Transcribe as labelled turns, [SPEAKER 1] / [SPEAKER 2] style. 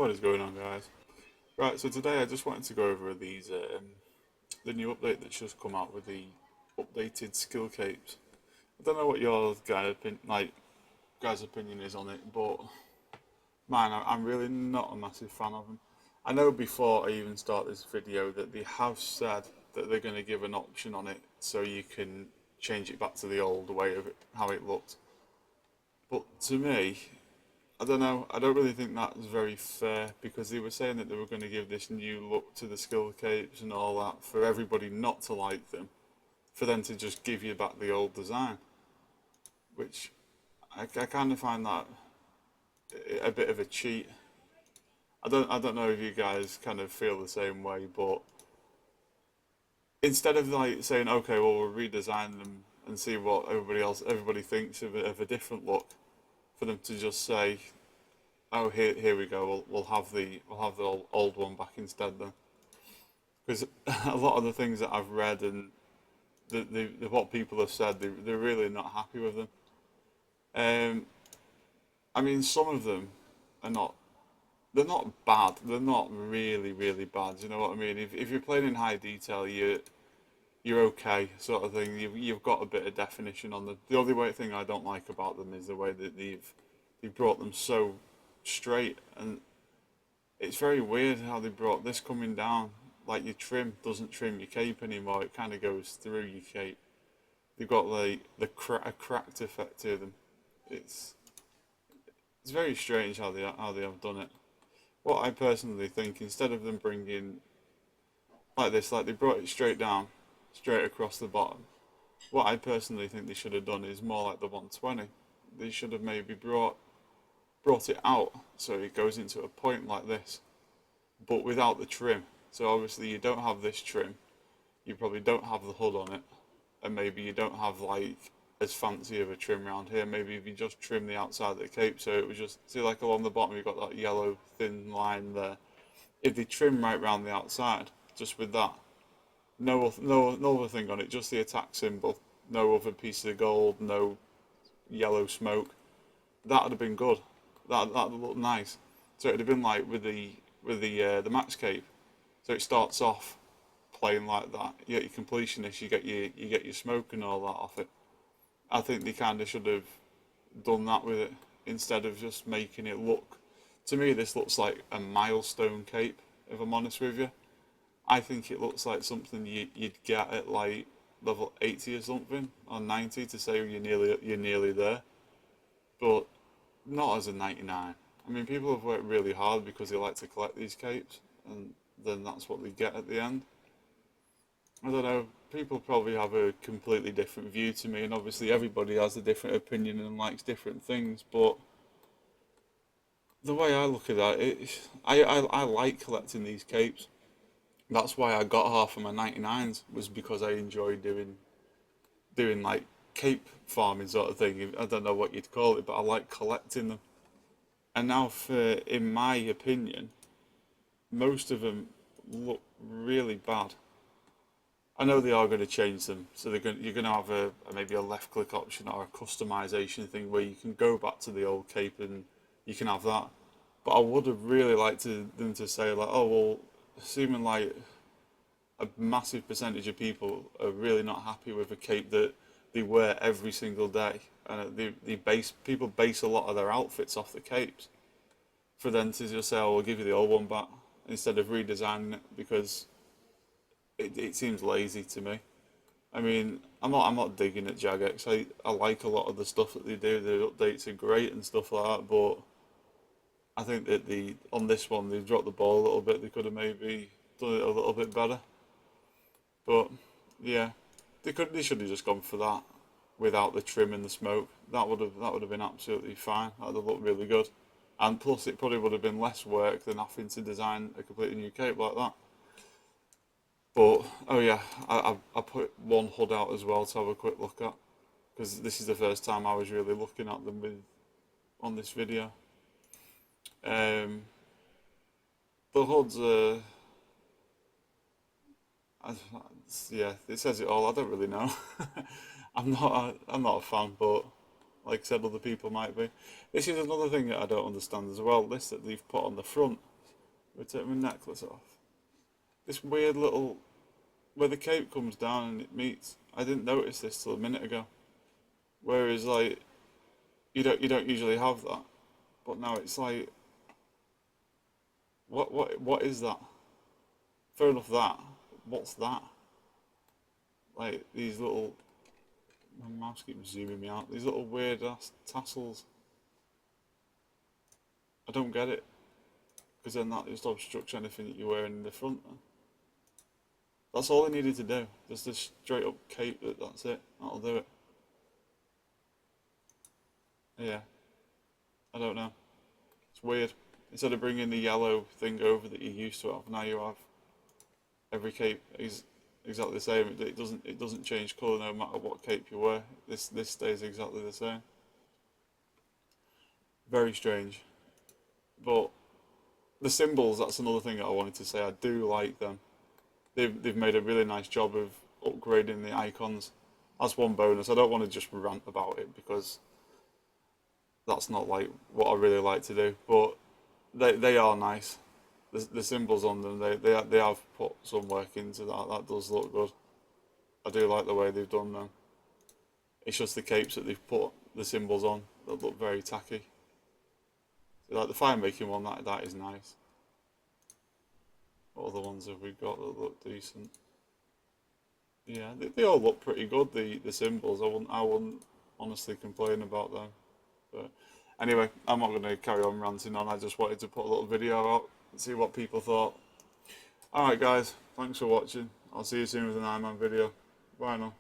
[SPEAKER 1] What is going on, guys? Right, so today I just wanted to go over the new update that's just come out with the updated skill capes. I don't know what your guys' opinion is on it, but man, I'm really not a massive fan of them. I know before I even start this video that they have said that they're going to give an option on it so you can change it back to the old way of it, how it looked. But to me, I don't know. I don't really think that's very fair because they were saying that they were going to give this new look to the skill capes and all that for everybody not to like them, for them to just give you back the old design, which I kind of find that a bit of a cheat. I don't know if you guys kind of feel the same way, but instead of like saying okay, well we'll redesign them and see what everybody thinks of a different look, for them to just say oh here we go we'll have the old one back instead then, because a lot of the things that I've read and what people have said they're really not happy with them. um I mean some of them are not, they're not bad, they're not really bad, you know what I mean? If you're playing in high detail you're okay sort of thing. You've got a bit of definition on them. The only thing I don't like about them is the way that they've brought them so straight, and it's very weird how they brought this coming down. Like your trim doesn't trim your cape anymore; it kind of goes through your cape. They've got like a cracked effect to them. It's it's very strange how they have done it. What I personally think, instead of them bringing like this, like they brought it straight down, straight across the bottom. What I personally think they should have done is more like the 120. They should have maybe brought it out so it goes into a point like this, but without the trim. So obviously you don't have this trim, you probably don't have the hood on it, and maybe you don't have like as fancy of a trim around here. Maybe if you just trim the outside of the cape so it was just, see like along the bottom you've got that yellow thin line there. If they trim right round the outside, just with that, no other thing on it, just the attack symbol, no other piece of gold, no yellow smoke, that would have been good. That would look nice. So it'd have been like with the max cape. So it starts off playing like that. You get your completionist, you get your smoke and all that off it. I think they kind of should have done that with it instead of just making it look. To me, this looks like a milestone cape. If I'm honest with you, I think it looks like something you'd get at like level 80 or something, or 90 to say you're nearly there, but not as a 99. I mean, people have worked really hard because they like to collect these capes, and then that's what they get at the end. I don't know. People probably have a completely different view to me, and obviously everybody has a different opinion and likes different things. But the way I look at that, I like collecting these capes. That's why I got half of my 99s, was because I enjoy doing like cape farming sort of thing. I don't know what you'd call it, but I like collecting them. And now, in my opinion, most of them look really bad. I know they are going to change them, so you're going to have maybe a left click option or a customization thing where you can go back to the old cape and you can have that. But I would have really liked them to say like, oh well, assuming like a massive percentage of people are really not happy with a cape that they wear every single day, and people base a lot of their outfits off the capes. For them to just say, "Oh, we'll give you the old one back," instead of redesigning it, because it seems lazy to me. I mean, I'm not digging at Jagex. I like a lot of the stuff that they do. The updates are great and stuff like that, but I think that the on this one they've dropped the ball a little bit. They could have maybe done it a little bit better. But yeah, they should have just gone for that without the trim and the smoke. That would have been absolutely fine. That would have looked really good. And plus, it probably would have been less work than having to design a completely new cape like that. But oh yeah, I put one hood out as well to have a quick look at, because this is the first time I was really looking at them on this video. Um, the hoods are, I, yeah, it says it all. I don't really know. I'm not a fan, but like I said, other people might be. This is another thing that I don't understand as well. This that they've put on the front. We take my necklace off. This weird little where the cape comes down and it meets. I didn't notice this till a minute ago. Whereas like you don't usually have that, but now it's like what is that? Fair enough that. What's that? Like these little. My mouse keeps zooming me out. These little weird ass tassels. I don't get it. Because then that just obstructs anything that you're wearing in the front. That's all I needed to do. Just this straight up cape. That's it. That'll do it. Yeah. I don't know. It's weird. Instead of bringing the yellow thing over that you used to have, now you have every cape is exactly the same. It doesn't change colour no matter what cape you wear. This stays exactly the same. Very strange. But the symbols, that's another thing that I wanted to say. I do like them. They've made a really nice job of upgrading the icons. That's one bonus. I don't want to just rant about it because that's not like what I really like to do. But they are nice. The symbols on them, they have put some work into that. That does look good. I do like the way they've done them. It's just the capes that they've put the symbols on that look very tacky. So like the fire making one, that is nice. What other ones have we got that look decent? Yeah, they all look pretty good. The symbols, I wouldn't honestly complain about them. But anyway, I'm not going to carry on ranting on. I just wanted to put a little video out and see what people thought. Alright guys, thanks for watching. I'll see you soon with an Iron Man video. Bye now.